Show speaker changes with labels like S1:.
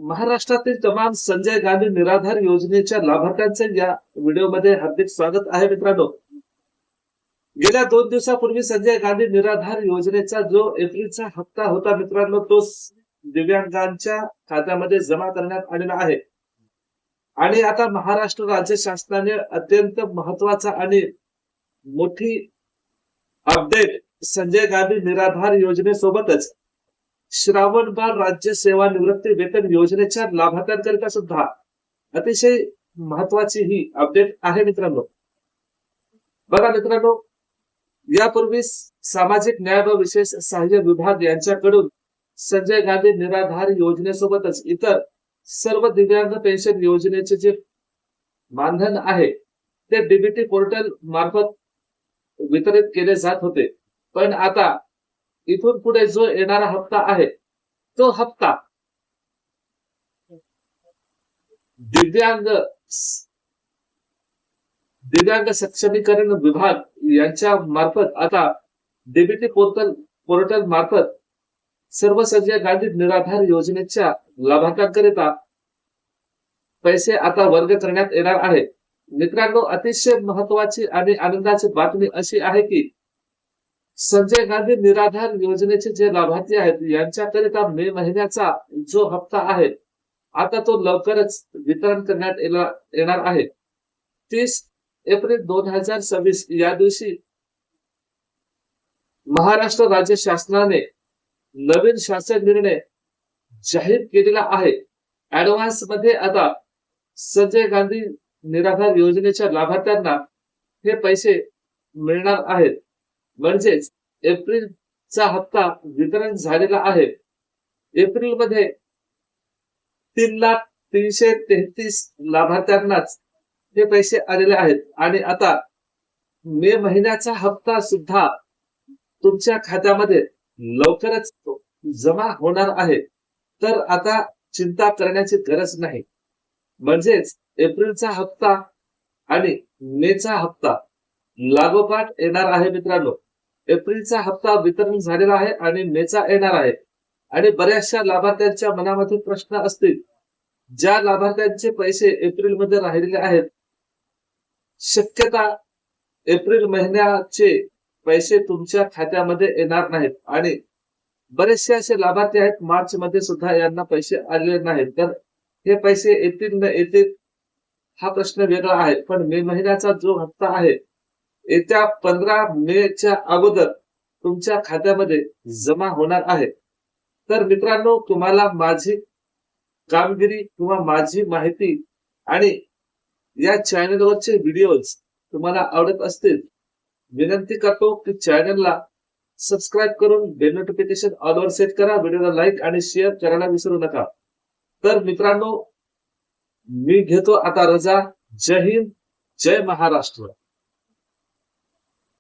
S1: महाराष्ट्रातील तमाम संजय गांधी निराधार योजनेच्या लाभार्थ्यांचे या व्हिडिओमध्ये हार्दिक स्वागत आहे मित्रांनो। गेल्या 2 दिवसापूर्वी संजय गांधी निराधार योजनेचा जो एप्रिलचा हप्ता होता मित्रांनो, तो दिव्यांगांच्या खात्यामध्ये जमा करण्यात आलेला आहे। आणि आता महाराष्ट्र राज्य शासनाने अत्यंत महत्त्वाचा आणि मोठी अपडेट संजय गांधी निराधार योजनेसोबतच श्रावणबाळ राज्य सेवा निवृत्ती वेतन योजनेच्या लाभार्थ्यांकरिता सुद्धा अतिशय महत्वाची ही अपडेट आहे मित्रांनो। बघा मित्रांनो, यापूर्वी सामाजिक न्याय व विशेष सहाय्य विभाग यांच्याकडून संजय गांधी निराधार योजनेसोबतच इतर सर्व दिव्यांग पेन्शन योजनेचे जे मानधन आहे ते डीबीटी पोर्टल मार्फत वितरित केले जात होते। पण आता इथून पुढे जो येणारा हप्ता आहे तो हप्ता दिव्यांग सक्षमीकरण विभाग यांच्या मार्फत आता डीबीटी पोर्टल मार्फत सर्व संजय गांधी निराधार योजनेच्या लाभार्थ्यांकरिता पैसे आता वर्ग करण्यात येणार आहे। मित्रांनो, अतिशय महत्वाची आणि आनंदाची बातमी अशी आहे की संजय गांधी निराधार योजनेचे जे लाभार्थी आहेत यांच्याकरिता मे महिन्याचा जो हप्ता आहे आता तो लवकरच वितरण करण्यात येणार आहे। 30 एप्रिल 2026 या दिवशी महाराष्ट्र राज्य शासनाने नवीन शासन निर्णय जाहीर केलेला आहे। ऍडव्हान्स मध्ये आता संजय गांधी निराधार योजनेच्या लाभार्थ्यांना हे पैसे मिळणार आहेत। म्हणजेच एप्रिलचा हप्ता वितरण झालेला आहे। एप्रिल मध्ये 3,333 लाभार्थ्यांनाच हे पैसे आलेले आहेत आणि आता मे महिन्याचा हप्ता सुद्धा तुमच्या खात्यामध्ये लवकरच जमा होणार आहे। तर आता चिंता करण्याची गरज नाही। म्हणजेच एप्रिलचा हप्ता आणि मेचा हप्ता लागोपाठ येणार आहे मित्रांनो। एप्रिलचा हप्ता वितरण झालेला आहे आणि मेचा येणार आहे। आणि बऱ्याचशा लाभार्थ्यांच्या मनामध्ये प्रश्न असतील, ज्या लाभार्थ्यांचे पैसे एप्रिल मध्ये राहिलेले आहेत, शक्यता एप्रिल महिन्याचे पैसे तुमच्या खात्यामध्ये येणार नाहीत आणि बरेचसे असे लाभार्थी आहेत मार्च मध्ये सुद्धा यांना पैसे आलेले नाहीत। तर हे पैसे येतील न येतील हा प्रश्न वेगळा आहे, पण मे महिन्याचा जो हप्ता आहे येत्या 15 मेच्या अगोदर तुमच्या खात्यामध्ये जमा होणार आहे। तर मित्रांनो, तुम्हाला माझी कामगिरी किंवा माझी माहिती आणि या चॅनलवरचे व्हिडिओज तुम्हाला आवडत असतील, विनंती करतो की चॅनलला सबस्क्राईब करून बेल नोटिफिकेशन ऑल वर सेट करा। व्हिडिओला लाईक आणि शेअर करायला विसरू नका। तर मित्रांनो, मी घेतो आता रजा। जय हिंद, जय महाराष्ट्र।